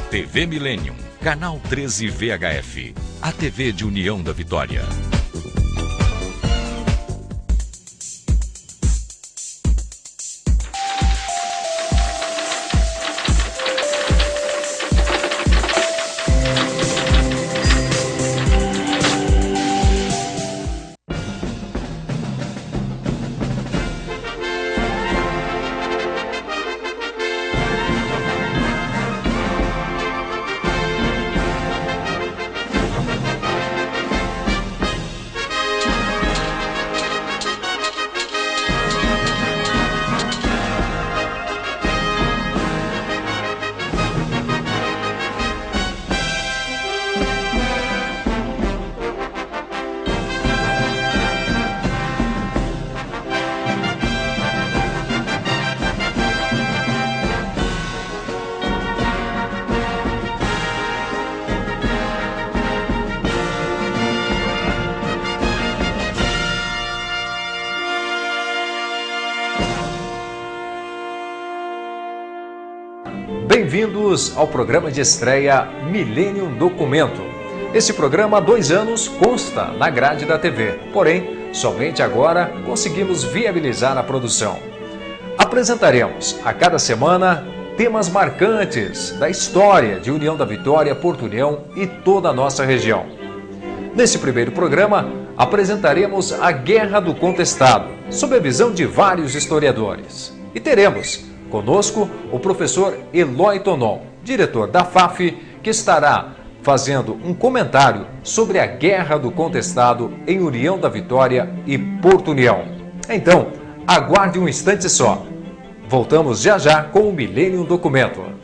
TV Millennium, Canal 13 VHF, a TV de União da Vitória. Bem-vindos ao programa de estreia Millennium Documento. Esse programa há 2 anos consta na grade da TV, porém, somente agora conseguimos viabilizar a produção. Apresentaremos a cada semana temas marcantes da história de União da Vitória, Porto União e toda a nossa região. Nesse primeiro programa, apresentaremos a Guerra do Contestado, sob a visão de vários historiadores. E teremos conosco o professor Eloy Tonon, diretor da FAF, que estará fazendo um comentário sobre a Guerra do Contestado em União da Vitória e Porto União. Então, aguarde um instante só. Voltamos já já com o Millennium Documento.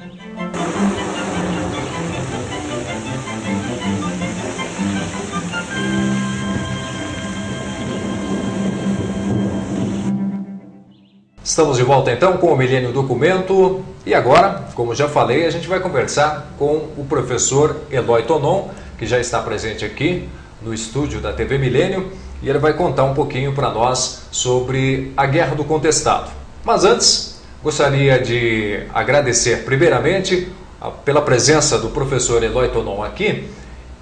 Estamos de volta então com o Millennium Documento e agora, como já falei, a gente vai conversar com o professor Eloy Tonon, que já está presente aqui no estúdio da TV Millennium, e ele vai contar um pouquinho para nós sobre a Guerra do Contestado. Mas antes, gostaria de agradecer primeiramente pela presença do professor Eloy Tonon aqui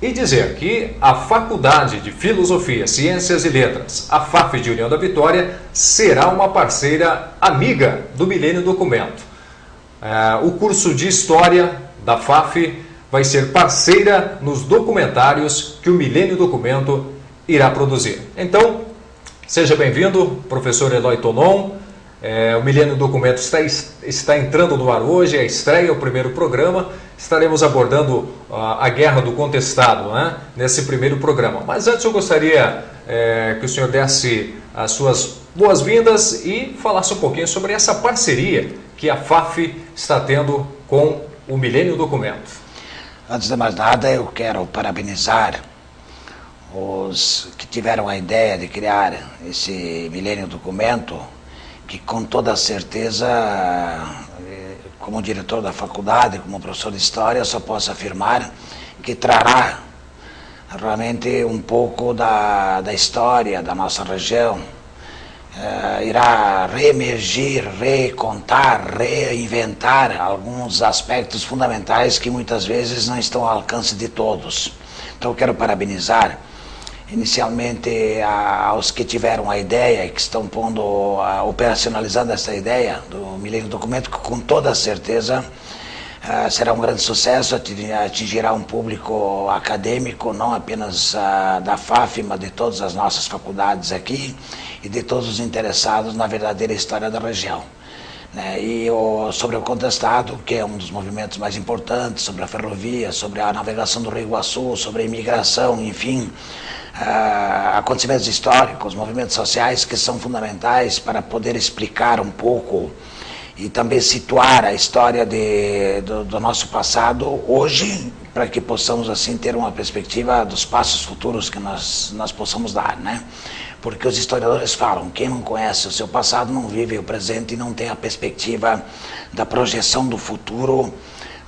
e dizer que a Faculdade de Filosofia, Ciências e Letras, a FAF de União da Vitória, será uma parceira amiga do Millennium Documento. O curso de História da FAF vai ser parceira nos documentários que o Millennium Documento irá produzir. Então, seja bem-vindo, professor Eloy Tonon. O Millennium Documento está entrando no ar hoje, a estreia, o primeiro programa. Estaremos abordando a Guerra do Contestado, né, nesse primeiro programa. Mas antes eu gostaria que o senhor desse as suas boas-vindas e falasse um pouquinho sobre essa parceria que a FAF está tendo com o Millennium Documento. Antes de mais nada, eu quero parabenizar os que tiveram a ideia de criar esse Millennium Documento, que com toda certeza, como diretor da faculdade, como professor de História, só posso afirmar que trará realmente um pouco da história da nossa região, irá reemergir, recontar, reinventar alguns aspectos fundamentais que muitas vezes não estão ao alcance de todos. Então eu quero parabenizar inicialmente aos que tiveram a ideia e que estão operacionalizando essa ideia do Millennium Documento, que com toda certeza será um grande sucesso, atingirá um público acadêmico, não apenas da FAF, mas de todas as nossas faculdades aqui e de todos os interessados na verdadeira história da região. E sobre o Contestado, que é um dos movimentos mais importantes, sobre a ferrovia, sobre a navegação do Rio Iguaçu, sobre a imigração, enfim, acontecimentos históricos, movimentos sociais que são fundamentais para poder explicar um pouco e também situar a história do nosso passado hoje, para que possamos assim ter uma perspectiva dos passos futuros que nós possamos dar, né? Porque os historiadores falam, quem não conhece o seu passado não vive o presente e não tem a perspectiva da projeção do futuro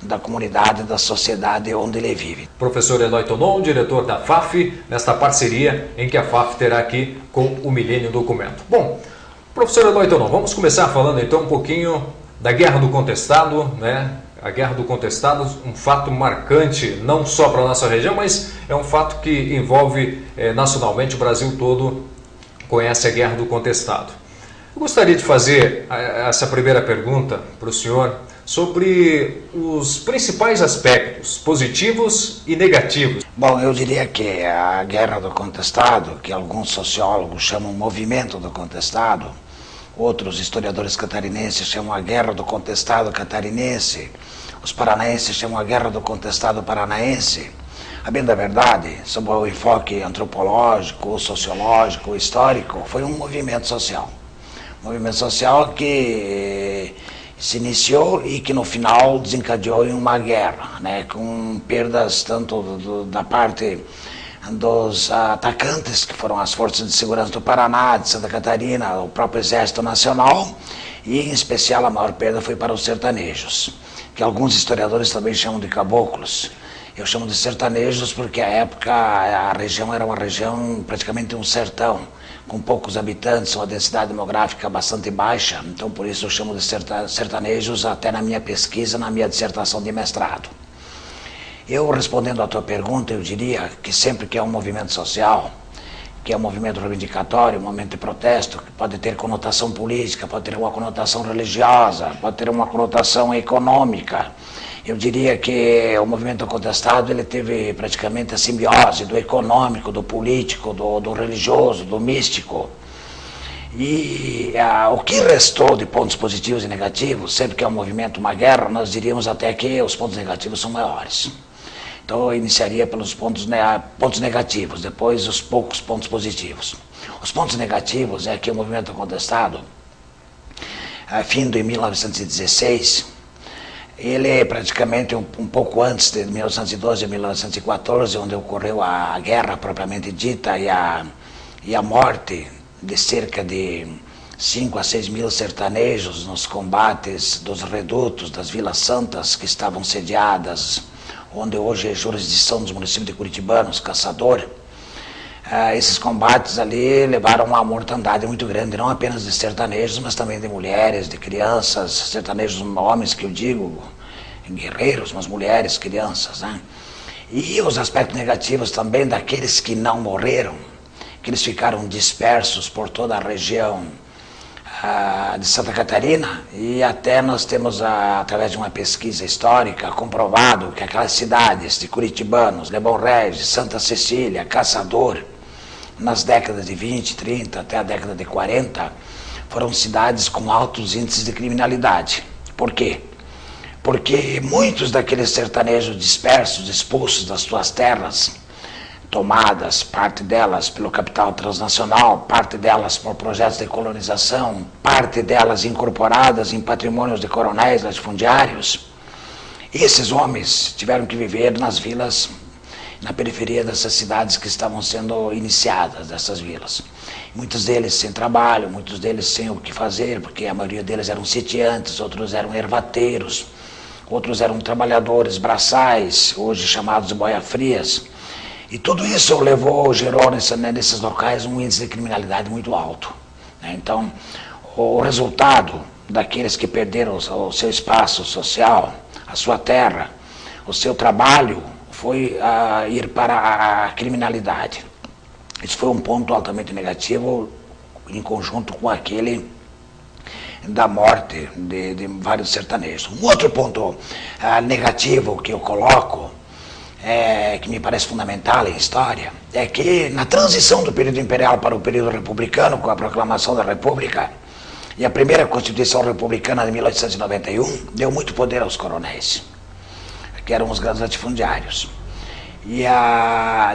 da comunidade, da sociedade onde ele vive. Professor Eloy Tonon, diretor da FAF, nesta parceria em que a FAF terá aqui com o Millennium Documento. Bom, professor Eloy Tonon, vamos começar falando então um pouquinho da Guerra do Contestado, né? A Guerra do Contestado, um fato marcante não só para a nossa região, mas é um fato que envolve nacionalmente, o Brasil todo conhece a Guerra do Contestado. Eu gostaria de fazer essa primeira pergunta para o senhor sobre os principais aspectos positivos e negativos. Bom, eu diria que a Guerra do Contestado, que alguns sociólogos chamam movimento do contestado, outros historiadores catarinenses chamam a Guerra do Contestado catarinense, os paranaenses chamam a Guerra do Contestado paranaense. A bem da verdade, sob o enfoque antropológico, sociológico, histórico, foi um movimento social. Um movimento social que se iniciou e que no final desencadeou em uma guerra, né, com perdas tanto da parte dos atacantes, que foram as forças de segurança do Paraná, de Santa Catarina, o próprio Exército Nacional, e em especial a maior perda foi para os sertanejos, que alguns historiadores também chamam de caboclos. Eu chamo de sertanejos porque à época a região era uma região praticamente um sertão, com poucos habitantes, uma densidade demográfica bastante baixa, então por isso eu chamo de sertanejos até na minha pesquisa, na minha dissertação de mestrado. Eu, respondendo à tua pergunta, eu diria que sempre que é um movimento social, que é um movimento reivindicatório, um movimento de protesto, que pode ter conotação política, pode ter uma conotação religiosa, pode ter uma conotação econômica, eu diria que o movimento contestado ele teve praticamente a simbiose do econômico, do político, do religioso, do místico. E o que restou de pontos positivos e negativos, sempre que é um movimento, uma guerra, nós diríamos até que os pontos negativos são maiores. Então eu iniciaria pelos pontos negativos, depois os poucos pontos positivos. Os pontos negativos é que o movimento contestado, fim de 1916, ele é praticamente um pouco antes de 1912 e 1914, onde ocorreu a guerra propriamente dita e a morte de cerca de 5 a 6 mil sertanejos nos combates dos redutos das Vilas Santas que estavam sediadas, onde hoje é jurisdição dos municípios de Curitibanos, Caçador. Esses combates ali levaram uma mortandade muito grande, não apenas de sertanejos, mas também de mulheres, de crianças, sertanejos homens que eu digo, guerreiros, mas mulheres, crianças, né? E os aspectos negativos também daqueles que não morreram, que eles ficaram dispersos por toda a região de Santa Catarina, e até nós temos, através de uma pesquisa histórica, comprovado que aquelas cidades de Curitibanos, Lebon Regis, Santa Cecília, Caçador, nas décadas de 20, 30 até a década de 40, foram cidades com altos índices de criminalidade. Por quê? Porque muitos daqueles sertanejos dispersos, expulsos das suas terras, tomadas, parte delas pelo capital transnacional, parte delas por projetos de colonização, parte delas incorporadas em patrimônios de coronéis latifundiários, esses homens tiveram que viver nas vilas, na periferia dessas cidades que estavam sendo iniciadas, dessas vilas. Muitos deles sem trabalho, muitos deles sem o que fazer, porque a maioria deles eram sitiantes, outros eram ervateiros, outros eram trabalhadores braçais, hoje chamados de boia-frias. E tudo isso gerou nesses locais um índice de criminalidade muito alto. Então, o resultado daqueles que perderam o seu espaço social, a sua terra, o seu trabalho, foi ir para a criminalidade. Isso foi um ponto altamente negativo, em conjunto com aquele da morte de vários sertanejos. Um outro ponto negativo que eu coloco, que me parece fundamental em história, é que na transição do período imperial para o período republicano, com a proclamação da República, e a primeira Constituição Republicana de 1891, deu muito poder aos coronéis, que eram os grandes latifundiários. E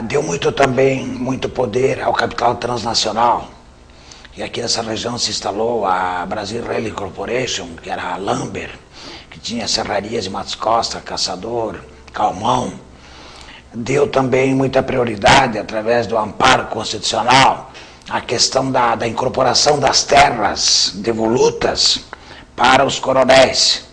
deu muito poder ao capital transnacional. E aqui nessa região se instalou a Brasil Railway Corporation, que era a Lambert, que tinha serrarias de Matos Costa, Caçador, Calmão. Deu também muita prioridade, através do amparo constitucional, a questão da incorporação das terras devolutas para os coronéis,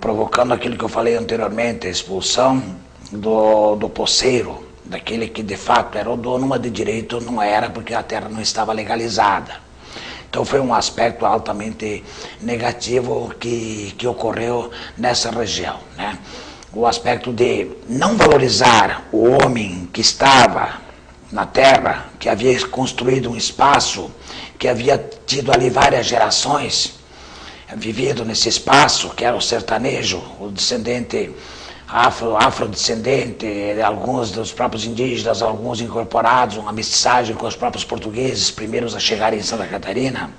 provocando aquilo que eu falei anteriormente, a expulsão do poceiro, daquele que de fato era o dono, mas de direito não era, porque a terra não estava legalizada. Então foi um aspecto altamente negativo que ocorreu nessa região, né? O aspecto de não valorizar o homem que estava na terra, que havia construído um espaço, que havia tido ali várias gerações, vivido nesse espaço, que era o sertanejo, o descendente afrodescendente, alguns dos próprios indígenas, alguns incorporados, uma mestiçagem com os próprios portugueses, primeiros a chegarem em Santa Catarina,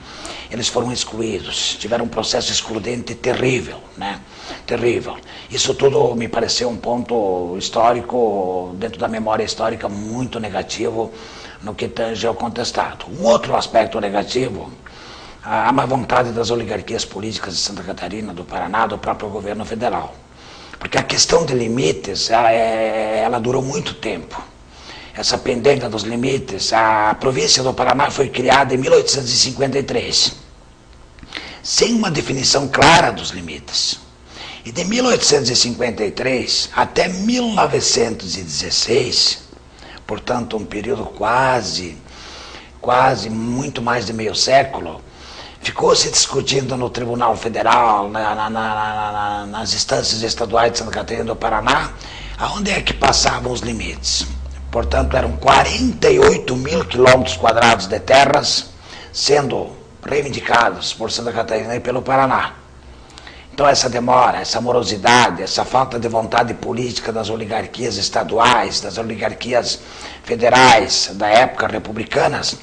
eles foram excluídos, tiveram um processo excludente terrível, né? Terrível. Isso tudo me pareceu um ponto histórico, dentro da memória histórica, muito negativo no que tange ao contestado. Um outro aspecto negativo, a má vontade das oligarquias políticas de Santa Catarina, do Paraná, do próprio governo federal. Porque a questão de limites, ela durou muito tempo. Essa pendenga dos limites, a província do Paraná foi criada em 1853, sem uma definição clara dos limites. E de 1853 até 1916, portanto um período quase muito mais de meio século, ficou se discutindo no Tribunal Federal, nas instâncias estaduais de Santa Catarina do Paraná, aonde é que passavam os limites. Portanto, eram 48 mil quilômetros quadrados de terras sendo reivindicados por Santa Catarina e pelo Paraná. Então essa demora, essa morosidade, essa falta de vontade política das oligarquias estaduais, das oligarquias federais da época republicanas,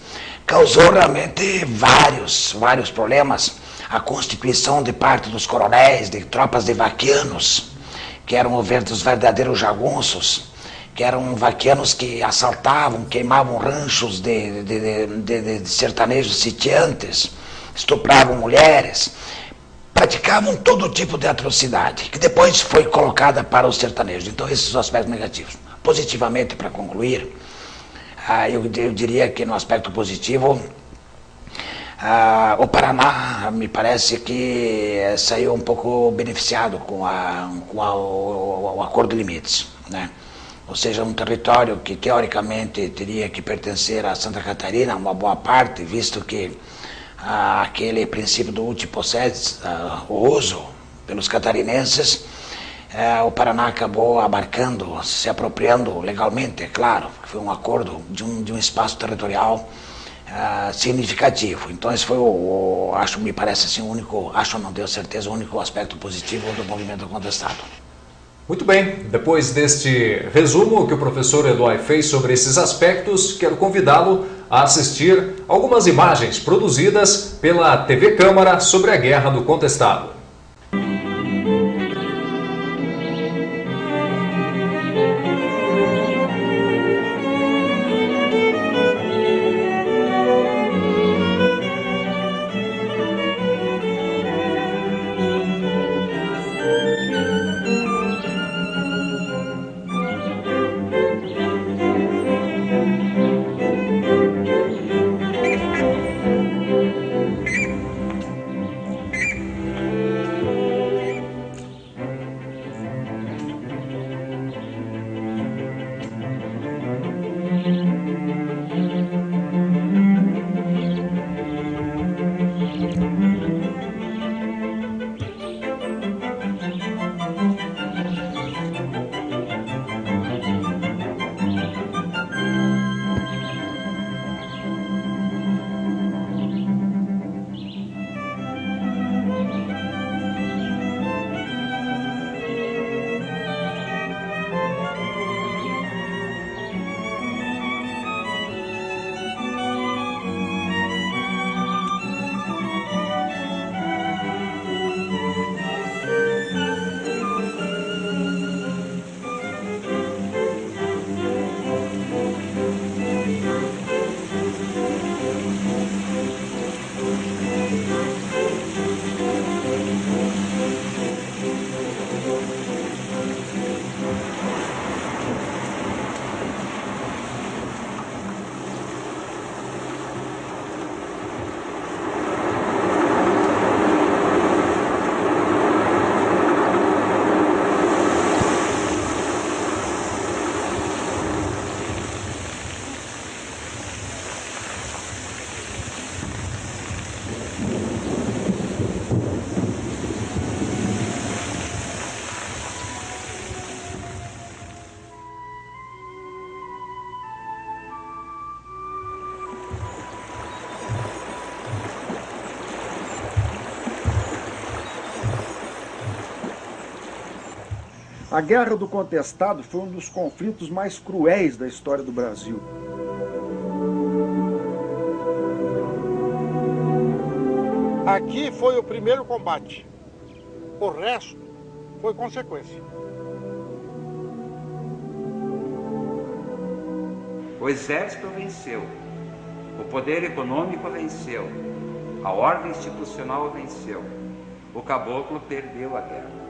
causou realmente vários problemas. A constituição de parte dos coronéis, de tropas de vaquianos, que eram os verdadeiros jagunços, que eram vaquianos que assaltavam, queimavam ranchos de sertanejos sitiantes, estupravam mulheres, praticavam todo tipo de atrocidade, que depois foi colocada para os sertanejos. Então esses são os aspectos negativos. Positivamente, para concluir, eu diria que no aspecto positivo, o Paraná me parece que saiu um pouco beneficiado com o acordo de limites, né? Ou seja, um território que teoricamente teria que pertencer a Santa Catarina, uma boa parte, visto que aquele princípio do uti possidetis, o uso pelos catarinenses, o Paraná acabou abarcando, se apropriando legalmente, é claro, foi um acordo de um espaço territorial significativo. Então esse foi acho, me parece assim, o único, acho, não tenho certeza, o único aspecto positivo do movimento contestado. Muito bem, depois deste resumo que o professor Eloy fez sobre esses aspectos, quero convidá-lo a assistir algumas imagens produzidas pela TV Câmara sobre a Guerra do Contestado. A Guerra do Contestado foi um dos conflitos mais cruéis da história do Brasil. Aqui foi o primeiro combate. O resto foi consequência. O exército venceu, o poder econômico venceu, a ordem institucional venceu, o caboclo perdeu a guerra.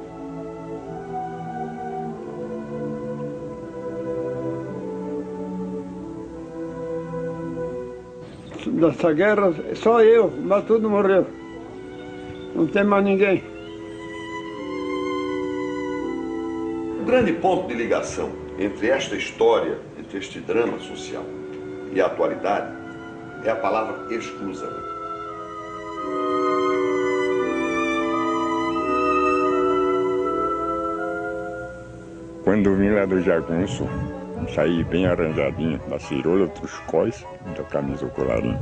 Nessa guerra, só eu, mas tudo morreu. Não tem mais ninguém. O grande ponto de ligação entre esta história, entre este drama social e a atualidade, é a palavra exclusão. Quando eu vim lá do Jagunço, saí bem arranjadinho, da cirola, dos cóis, da camisa colarinho.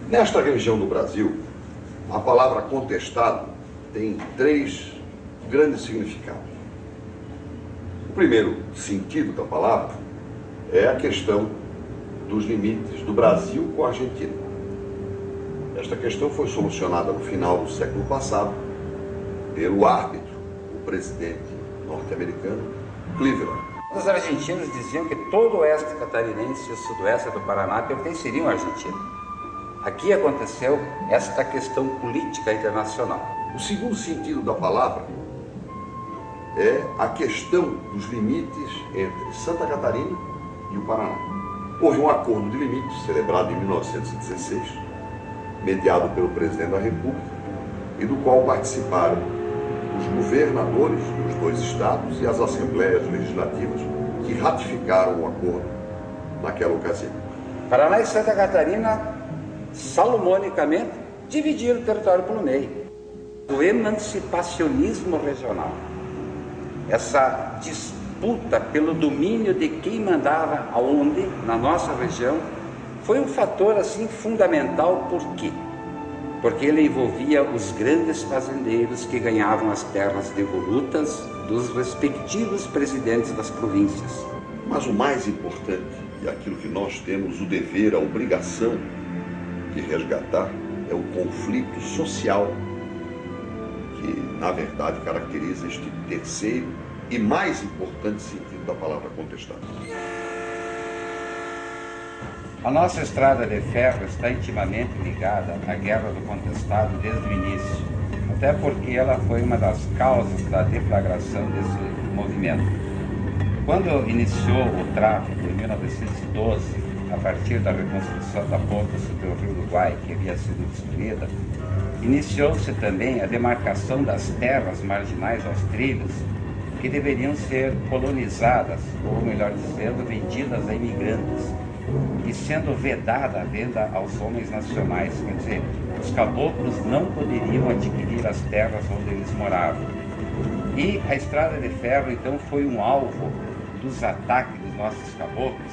Nesta região do Brasil, a palavra contestado tem 3 grandes significados. O primeiro sentido da palavra é a questão dos limites do Brasil com a Argentina. Esta questão foi solucionada no final do século passado pelo árbitro, o presidente norte-americano, Cleveland. Os argentinos diziam que todo o oeste catarinense e o sudoeste do Paraná pertenceriam à Argentina. Aqui aconteceu esta questão política internacional. O segundo sentido da palavra é a questão dos limites entre Santa Catarina e o Paraná. Houve um acordo de limites celebrado em 1916, mediado pelo presidente da República, e do qual participaram os governadores dos 2 estados e as assembleias legislativas que ratificaram o acordo naquela ocasião. Paraná e Santa Catarina, salomonicamente, dividiram o território pelo meio. O emancipacionismo regional, essa disputa pelo domínio de quem mandava aonde, na nossa região, foi um fator assim fundamental. Por quê? Porque ele envolvia os grandes fazendeiros que ganhavam as terras devolutas dos respectivos presidentes das províncias. Mas o mais importante, e aquilo que nós temos o dever, a obrigação de resgatar, é o conflito social que, na verdade, caracteriza este terceiro e mais importante sentido da palavra contestado. A nossa estrada de ferro está intimamente ligada à Guerra do Contestado desde o início, até porque ela foi uma das causas da deflagração desse movimento. Quando iniciou o tráfico em 1912, a partir da reconstrução da ponte sobre o Rio Uruguai, que havia sido destruída, iniciou-se também a demarcação das terras marginais aos trilhos, que deveriam ser colonizadas, ou melhor dizendo, vendidas a imigrantes, e sendo vedada a venda aos homens nacionais, quer dizer, os caboclos não poderiam adquirir as terras onde eles moravam. E a estrada de ferro, então, foi um alvo dos ataques dos nossos caboclos,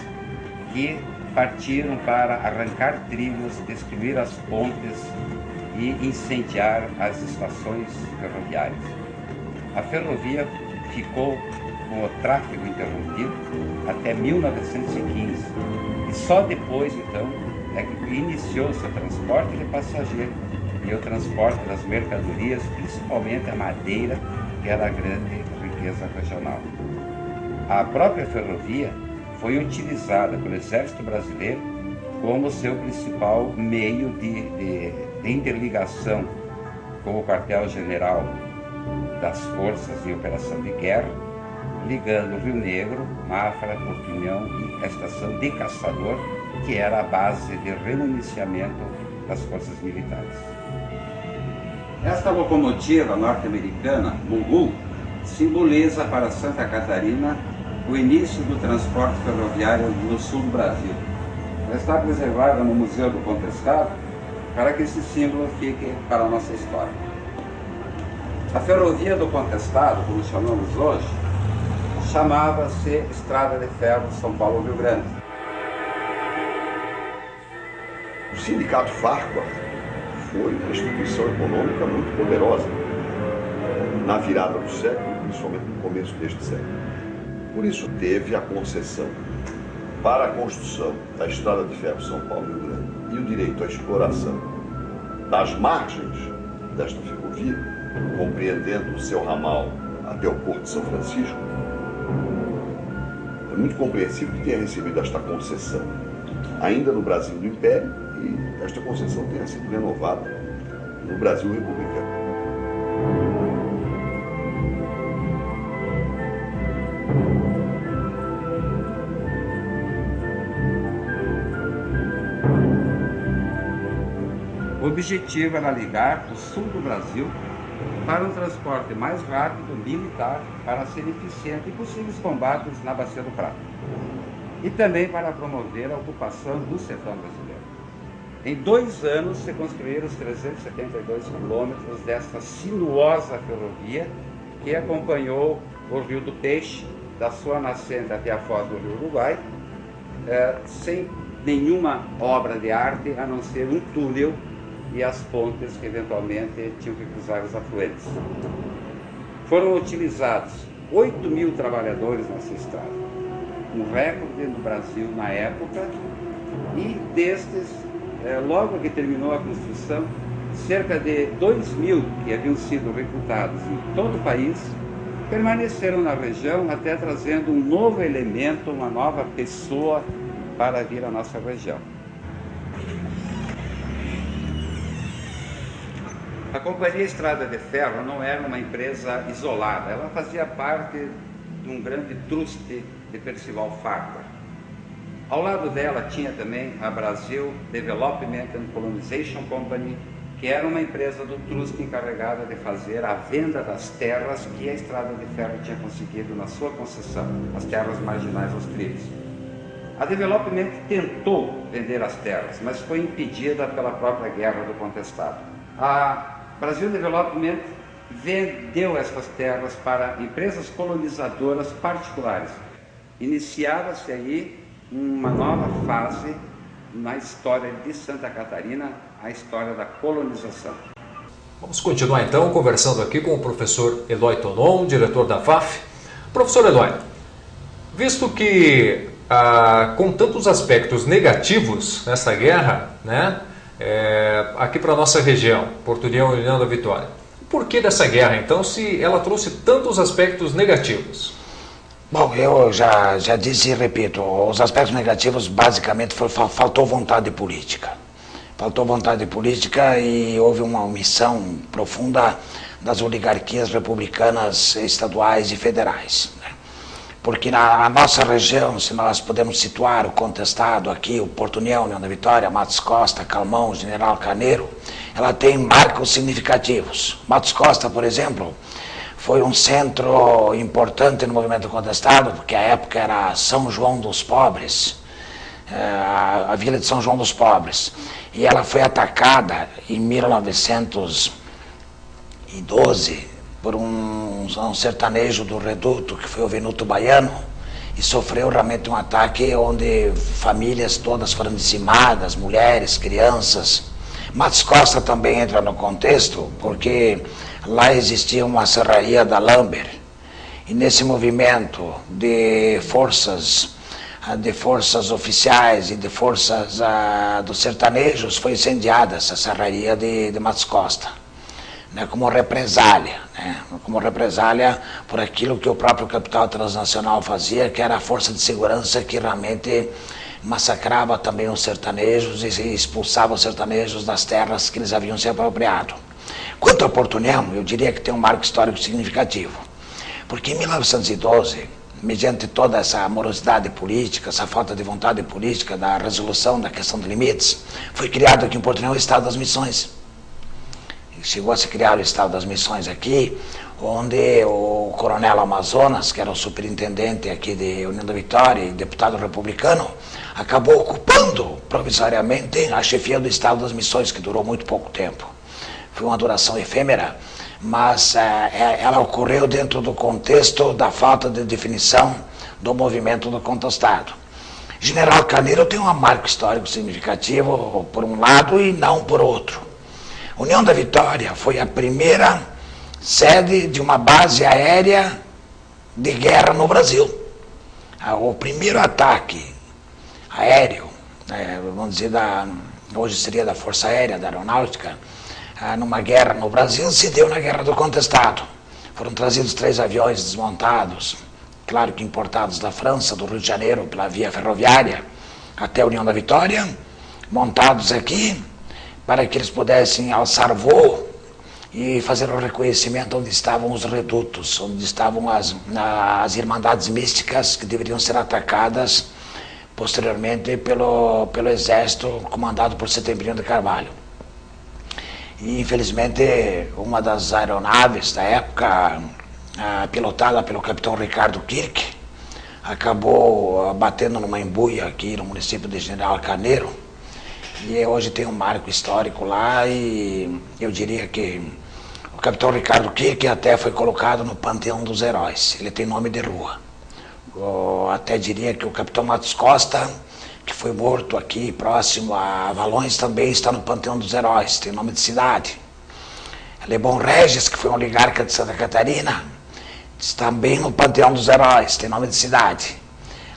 que partiram para arrancar trilhos, destruir as pontes e incendiar as estações ferroviárias. A ferrovia ficou com o tráfego interrompido até 1915 e só depois, então, é que iniciou-se o transporte de passageiro e o transporte das mercadorias, principalmente a madeira, que era a grande riqueza regional. A própria ferrovia foi utilizada pelo Exército Brasileiro como seu principal meio de interligação com o quartel-general das forças em operação de guerra, ligando o Rio Negro, Mafra, Portunhão e a estação de Caçador, que era a base de remuniciamento das forças militares. Esta locomotiva norte-americana, Mugul, simboliza para Santa Catarina o início do transporte ferroviário no sul do Brasil. Ela está preservada no Museu do Contestado para que esse símbolo fique para a nossa história. A ferrovia do Contestado, como chamamos hoje, chamava-se Estrada de Ferro São Paulo-Rio Grande. O Sindicato Farquhar foi uma instituição econômica muito poderosa na virada do século, principalmente no começo deste século. Por isso teve a concessão para a construção da Estrada de Ferro São Paulo-Rio Grande e o direito à exploração das margens desta ferrovia, compreendendo o seu ramal até o Porto de São Francisco. É muito compreensível que tenha recebido esta concessão ainda no Brasil do Império e esta concessão tenha sido renovada no Brasil republicano. O objetivo era ligar o sul do Brasil para um transporte mais rápido, militar, para ser eficiente em possíveis combates na Bacia do Prata. E também para promover a ocupação do sertão brasileiro. Em 2 anos se construíram os 372 quilômetros desta sinuosa ferrovia que acompanhou o Rio do Peixe, da sua nascente até a foz do Rio Uruguai, sem nenhuma obra de arte, a não ser um túnel e as pontes que eventualmente tinham que cruzar os afluentes. Foram utilizados 8.000 trabalhadores nessa estrada, um recorde no Brasil na época, e destes, logo que terminou a construção, cerca de 2.000 que haviam sido recrutados em todo o país, permaneceram na região até trazendo um novo elemento, uma nova pessoa para vir à nossa região. A Companhia Estrada de Ferro não era uma empresa isolada, ela fazia parte de um grande truste de Percival Farquhar. Ao lado dela tinha também a Brazil Development and Colonization Company, que era uma empresa do truste encarregada de fazer a venda das terras que a Estrada de Ferro tinha conseguido na sua concessão, as terras marginais aos trilhos. A Development tentou vender as terras, mas foi impedida pela própria Guerra do Contestado. A Brasil Development vendeu essas terras para empresas colonizadoras particulares. Iniciava-se aí uma nova fase na história de Santa Catarina, a história da colonização. Vamos continuar então conversando aqui com o professor Eloy Tonon, diretor da FAF. Professor Eloy, visto que com tantos aspectos negativos nessa guerra, né, aqui para a nossa região, Porto União e União da Vitória, por que dessa guerra então, se ela trouxe tantos aspectos negativos? Bom, eu já disse e repito, os aspectos negativos basicamente faltou vontade política. Faltou vontade política e houve uma omissão profunda das oligarquias republicanas estaduais e federais. Porque na nossa região, se nós podemos situar o contestado aqui, o Porto União, União da Vitória, Matos Costa, Calmon, General Carneiro, ela tem marcos significativos. Matos Costa, por exemplo, foi um centro importante no movimento contestado, porque a época era São João dos Pobres, a vila de São João dos Pobres, e ela foi atacada em 1912 por um sertanejo do Reduto, que foi o Venuto Baiano, e sofreu realmente um ataque onde famílias todas foram dizimadas, mulheres, crianças. Matos Costa também entra no contexto, porque lá existia uma serraria da Lamber, e nesse movimento de forças oficiais e de forças dos sertanejos foi incendiada essa serraria de Matos Costa, né, como represália por aquilo que o próprio capital transnacional fazia, que era a força de segurança que realmente massacrava também os sertanejos e expulsava os sertanejos das terras que eles haviam se apropriado. Quanto ao Porto União, eu diria que tem um marco histórico significativo, porque em 1912, mediante toda essa morosidade política, essa falta de vontade política da resolução da questão de limites, foi criado aqui em Porto União o Estado das Missões. Chegou a se criar o Estado das Missões aqui, onde o coronel Amazonas, que era o superintendente aqui de União da Vitória e deputado republicano, acabou ocupando provisoriamente a chefia do Estado das Missões, que durou muito pouco tempo. Foi uma duração efêmera, mas ela ocorreu dentro do contexto da falta de definição do movimento do contestado. General Carneiro tem um marco histórico significativo por um lado e não por outro. União da Vitória foi a primeira sede de uma base aérea de guerra no Brasil. O primeiro ataque aéreo, vamos dizer, hoje seria da Força Aérea, da Aeronáutica, numa guerra no Brasil, se deu na Guerra do Contestado. Foram trazidos 3 aviões desmontados, claro que importados da França, do Rio de Janeiro, pela via ferroviária, até a União da Vitória, montados aqui, para que eles pudessem alçar voo e fazer o reconhecimento onde estavam os redutos, onde estavam as irmandades místicas que deveriam ser atacadas posteriormente pelo exército comandado por Setembrino de Carvalho. E infelizmente uma das aeronaves da época, pilotada pelo capitão Ricardo Kirk, acabou batendo numa embuia aqui no município de General Carneiro, e hoje tem um marco histórico lá, e eu diria que o capitão Ricardo Kirk até foi colocado no Panteão dos Heróis, ele tem nome de rua. Eu até diria que o capitão Matos Costa, que foi morto aqui próximo a Valões, também está no Panteão dos Heróis, tem nome de cidade. Lebon Regis, que foi um oligarca de Santa Catarina, também no Panteão dos Heróis, tem nome de cidade.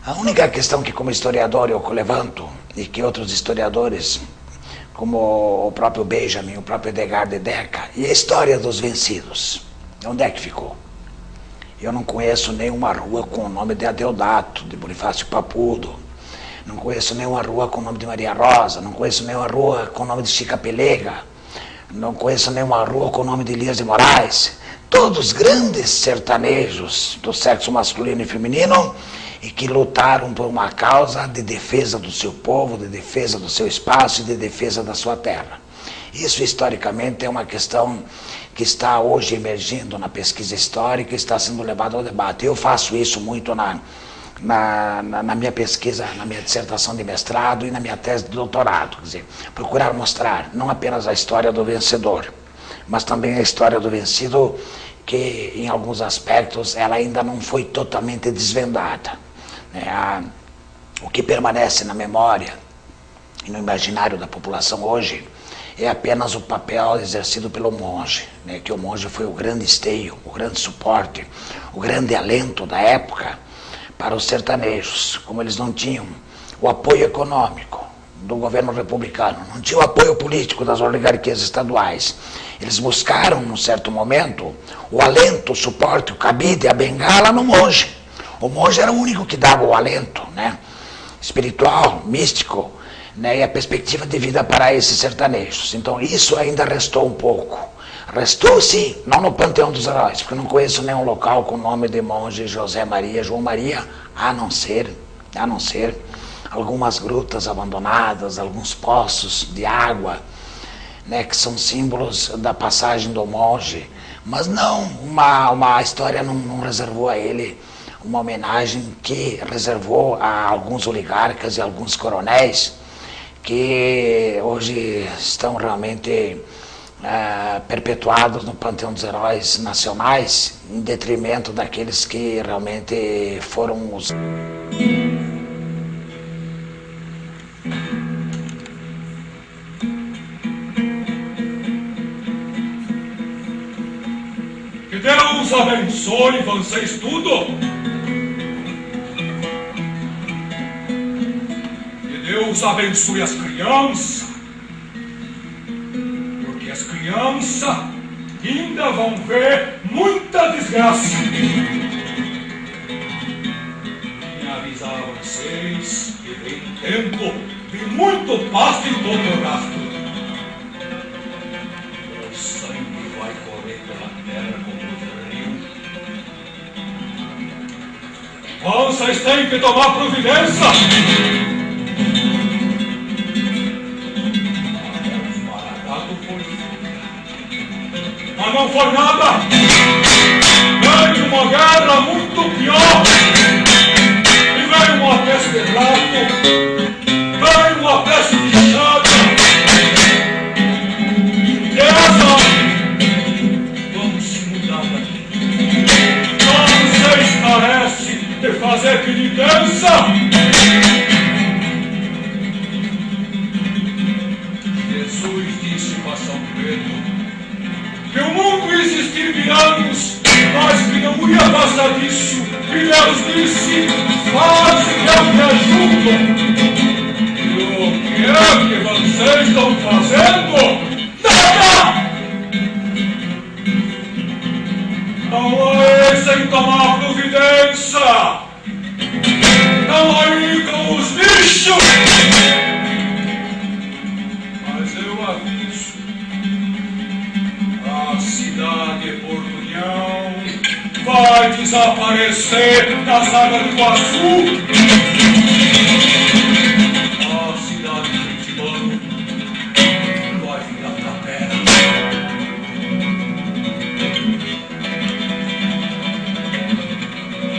A única questão que como historiador eu levanto, e que outros historiadores, como o próprio Benjamin, o próprio Edgar de Deca, e a história dos vencidos, onde é que ficou? Eu não conheço nenhuma rua com o nome de Adeodato, de Bonifácio Papudo, não conheço nenhuma rua com o nome de Maria Rosa, não conheço nenhuma rua com o nome de Chica Pelega, não conheço nenhuma rua com o nome de Elias de Moraes. Todos grandes sertanejos do sexo masculino e feminino e que lutaram por uma causa de defesa do seu povo, de defesa do seu espaço e de defesa da sua terra. Isso historicamente é uma questão que está hoje emergindo na pesquisa histórica e está sendo levado ao debate. Eu faço isso muito na minha pesquisa, na minha dissertação de mestrado e na minha tese de doutorado. Quer dizer, procurar mostrar não apenas a história do vencedor, mas também a história do vencido, que em alguns aspectos ela ainda não foi totalmente desvendada. O que permanece na memória e no imaginário da população hoje é apenas o papel exercido pelo monge, que o monge foi o grande esteio, o grande suporte, o grande alento da época para os sertanejos. Como eles não tinham o apoio econômico do governo republicano, não tinham o apoio político das oligarquias estaduais, eles buscaram, num certo momento, o alento, o suporte, o cabide, a bengala no monge. O monge era o único que dava o alento, espiritual, místico, e a perspectiva de vida para esses sertanejos. Então isso ainda restou um pouco. Restou sim, não no Panteão dos Heróis, porque eu não conheço nenhum local com o nome de monge José Maria, João Maria, a não ser algumas grutas abandonadas, alguns poços de água, que são símbolos da passagem do monge, mas não, uma história não reservou a ele uma homenagem que reservou a alguns oligarcas e alguns coronéis que hoje estão realmente perpetuados no Panteão dos Heróis Nacionais, em detrimento daqueles que realmente foram os... Que Deus abençoe vocês tudo! Deus abençoe as crianças, porque as crianças ainda vão ver muita desgraça. E avisar a vocês que vem um tempo de muito pasto em todo o rastro. O sangue vai correr pela terra como o rio. Vocês têm que tomar providência. Mas não foi nada. Veio uma guerra muito pior. E veio uma peste de rato. Veio uma peste de chaga. E essa vamos é que lhe cansa? Jesus disse para São Pedro que o mundo ia existir mil anos, mas que não ia passar disso. E Deus disse: façam que eu me ajudo. E o que é que vocês estão fazendo? Nada! Não há sem tomar providência! Não aí com os bichos! Mas eu aviso: a cidade Porto União vai desaparecer das águas do Iguaçu! A cidade Curitibano vai virar tapera!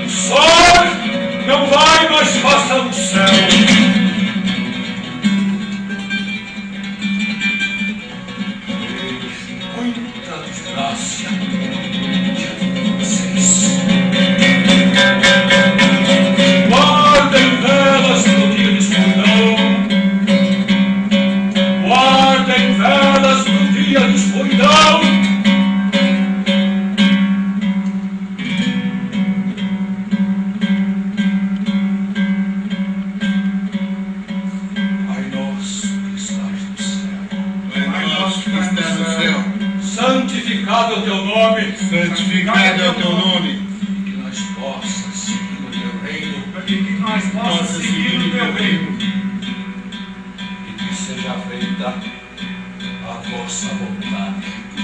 O sol não vai mais passar no céu! Muita desgraça diante de vocês. Guardem velas no dia de escuridão. Guardem velas no dia de escuridão. Santificado é o teu nome. Santificado é o teu nome. Que nós possamos seguir o teu reino. Para que nós possamos seguir o teu reino. E que seja feita a vossa vontade. Que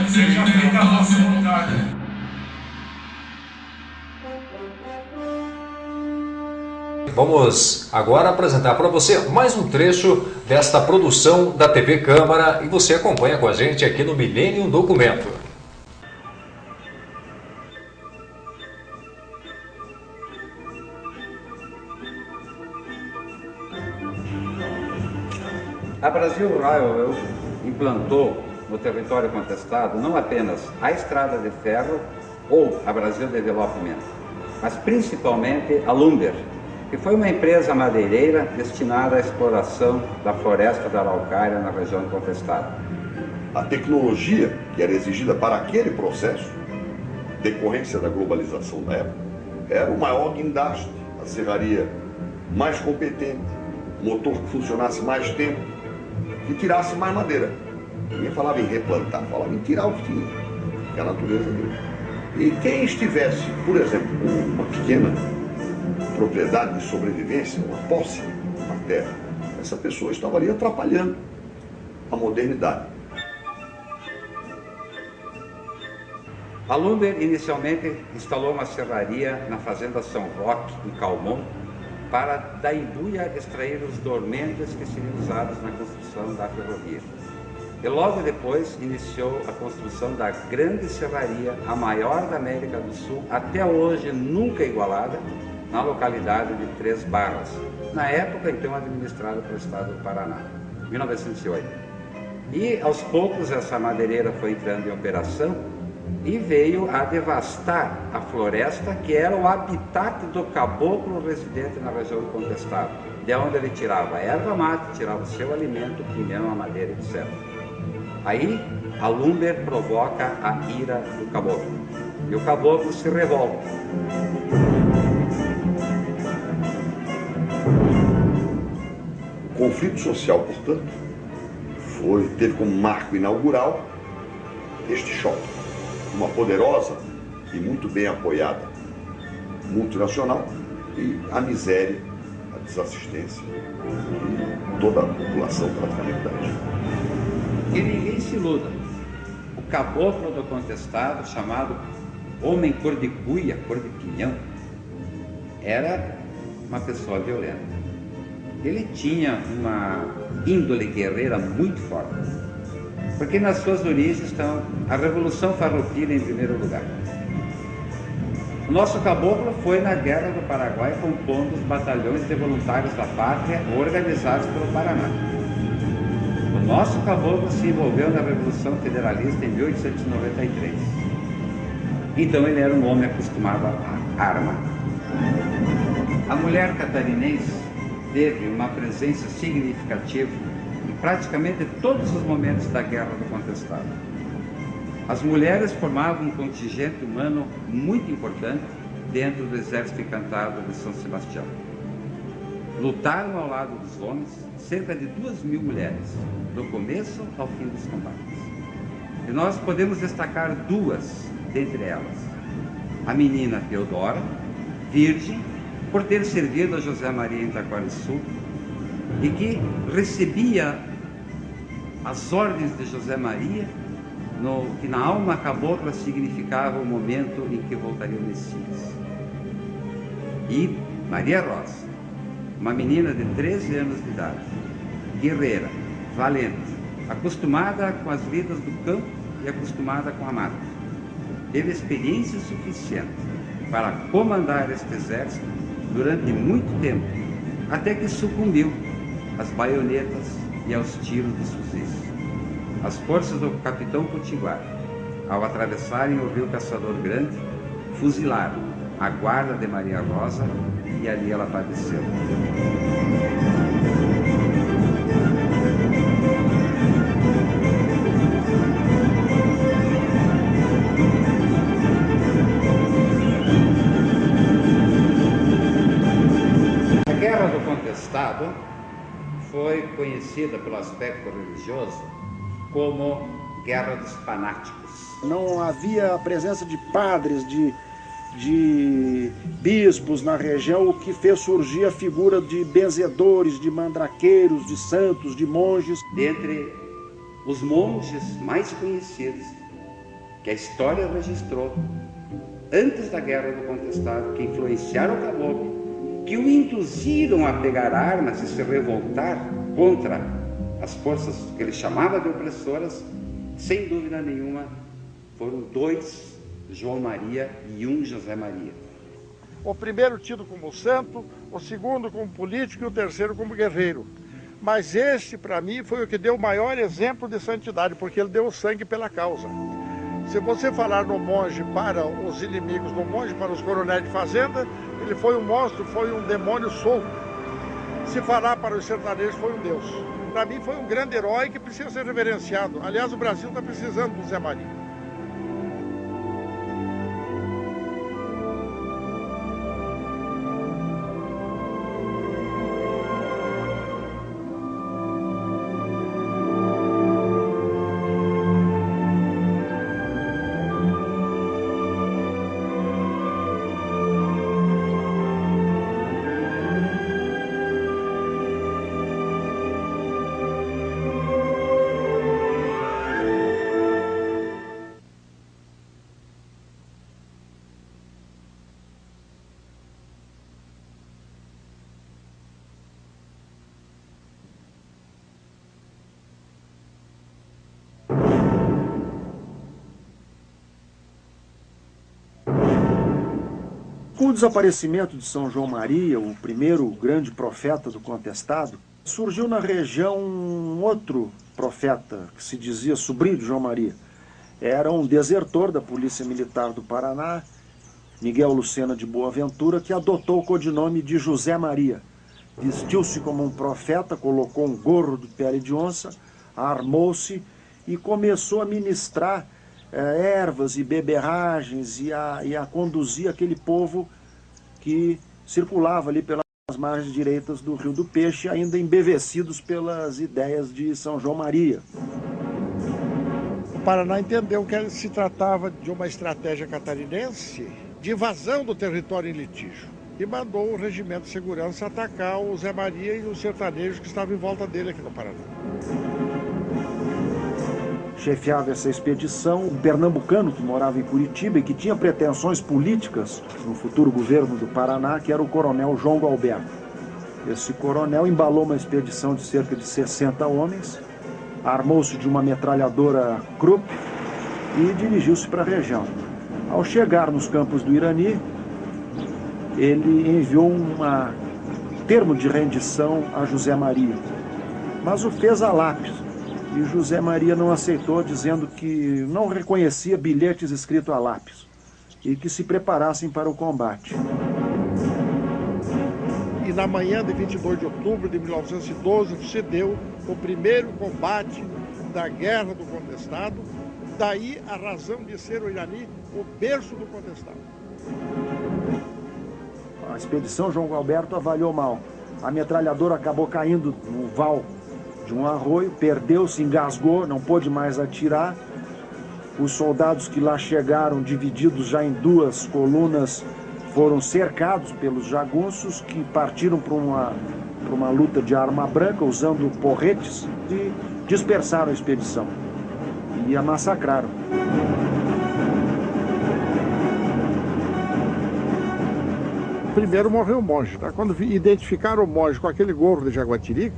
seja feita a vossa vontade. Vamos agora apresentar para você mais um trecho desta produção da TV Câmara e você acompanha com a gente aqui no Millennium Documento. A Brasil Railway implantou no território contestado não apenas a estrada de ferro ou a Brasil Development, mas principalmente a Lumber, que foi uma empresa madeireira destinada à exploração da floresta da araucária na região contestada. A tecnologia que era exigida para aquele processo, decorrência da globalização da época, era o maior guindaste, a serraria mais competente, motor que funcionasse mais tempo, que tirasse mais madeira. Ninguém falava em replantar, falava em tirar o que tinha, que a natureza deu. E quem estivesse, por exemplo, com uma pequena propriedade de sobrevivência, uma posse na terra, essa pessoa estava ali atrapalhando a modernidade. A Lumber inicialmente instalou uma serraria na fazenda São Roque, em Calmon, para da Imbuia extrair os dormentes que seriam usados na construção da ferrovia. E logo depois iniciou a construção da grande serraria, a maior da América do Sul, até hoje nunca igualada, na localidade de Três Barras, na época então administrada pelo Estado do Paraná, 1908. E aos poucos essa madeireira foi entrando em operação e veio a devastar a floresta, que era o habitat do caboclo residente na região do contestado, de onde ele tirava a erva mate, tirava o seu alimento, pinhão, a madeira, etc. Aí a Lumber provoca a ira do caboclo, e o caboclo se revolta. O conflito social, portanto, teve como marco inaugural este choque. Uma poderosa e muito bem apoiada multinacional e a miséria, a desassistência de toda a população praticamente da região. E ninguém se iluda. O caboclo do contestado, chamado homem cor de cuia, cor de pinhão, era uma pessoa violenta. Ele tinha uma índole guerreira muito forte, porque nas suas origens estão a Revolução Farroupilha em primeiro lugar. O nosso caboclo foi na Guerra do Paraguai compondo os batalhões de voluntários da pátria organizados pelo Paraná. O nosso caboclo se envolveu na Revolução Federalista em 1893. Então ele era um homem acostumado a arma. A mulher catarinense teve uma presença significativa em praticamente todos os momentos da Guerra do Contestado. As mulheres formavam um contingente humano muito importante dentro do Exército Encantado de São Sebastião. Lutaram ao lado dos homens cerca de 2.000 mulheres, do começo ao fim dos combates. E nós podemos destacar duas dentre elas. A menina Teodora, virgem, por ter servido a José Maria em Taquarussu, e que recebia as ordens de José Maria, que na alma cabocla significava o momento em que voltaria o Messias. E Maria Rosa, uma menina de 13 anos de idade, guerreira, valente, acostumada com as vidas do campo e acostumada com a mata. Teve experiência suficiente para comandar este exército durante muito tempo, até que sucumbiu às baionetas e aos tiros dos fuzis. As forças do capitão Potiguar, ao atravessarem o rio Caçador Grande, fuzilaram a guarda de Maria Rosa e ali ela padeceu. A Guerra do Contestado foi conhecida pelo aspecto religioso como Guerra dos Fanáticos. Não havia a presença de padres, de bispos na região, o que fez surgir a figura de benzedores, de mandraqueiros, de santos, de monges. Dentre os monges mais conhecidos que a história registrou antes da Guerra do Contestado, que influenciaram o caboclo, que o induziram a pegar armas e se revoltar contra as forças que ele chamava de opressoras, sem dúvida nenhuma, foram dois, João Maria e um José Maria. O primeiro tido como santo, o segundo como político e o terceiro como guerreiro. Mas esse, para mim, foi o que deu o maior exemplo de santidade, porque ele deu o sangue pela causa. Se você falar no monge para os inimigos, no monge para os coronéis de fazenda, ele foi um monstro, foi um demônio solto. Se falar para os sertanejos, foi um Deus. Para mim, foi um grande herói que precisa ser reverenciado. Aliás, o Brasil está precisando do Zé Maria. Com o desaparecimento de São João Maria, o primeiro grande profeta do Contestado, surgiu na região um outro profeta, que se dizia sobrinho de João Maria. Era um desertor da Polícia Militar do Paraná, Miguel Lucena de Boaventura, que adotou o codinome de José Maria. Vestiu-se como um profeta, colocou um gorro de pele de onça, armou-se e começou a ministrar ervas e beberragens e a conduzir aquele povo que circulava ali pelas margens direitas do Rio do Peixe, ainda embevecidos pelas ideias de São João Maria. O Paraná entendeu que se tratava de uma estratégia catarinense de invasão do território em litígio e mandou o regimento de segurança atacar o Zé Maria e os sertanejos que estavam em volta dele aqui no Paraná. Chefiava essa expedição um pernambucano que morava em Curitiba e que tinha pretensões políticas no futuro governo do Paraná, que era o coronel João Galberto. Esse coronel embalou uma expedição de cerca de 60 homens, armou-se de uma metralhadora Krupp e dirigiu-se para a região. Ao chegar nos campos do Irani, ele enviou um termo de rendição a José Maria, mas o fez a lápis. E José Maria não aceitou, dizendo que não reconhecia bilhetes escritos a lápis e que se preparassem para o combate. na manhã de 22 de outubro de 1912 se deu o primeiro combate da Guerra do Contestado, daí a razão de ser o Irani o berço do contestado. A expedição João Galberto avaliou mal. A metralhadora acabou caindo no val de um arroio, perdeu-se, engasgou, não pôde mais atirar. Os soldados que lá chegaram, divididos já em duas colunas, foram cercados pelos jagunços, que partiram para uma luta de arma branca, usando porretes, e dispersaram a expedição e a massacraram. Primeiro morreu o monge, tá? Quando identificaram o monge com aquele gorro de Jaguatirica,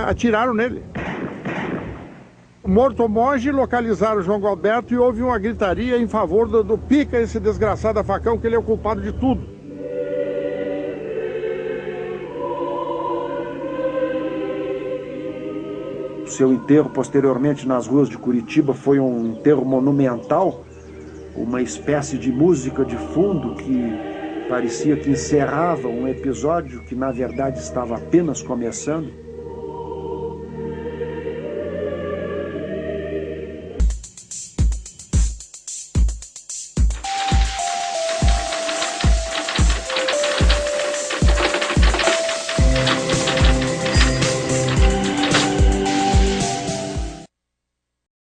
atiraram nele. Morto o monge, localizaram o João Galberto e houve uma gritaria em favor do Pica, esse desgraçado facão, que ele é o culpado de tudo. O seu enterro posteriormente nas ruas de Curitiba foi um enterro monumental, uma espécie de música de fundo que parecia que encerrava um episódio que na verdade estava apenas começando.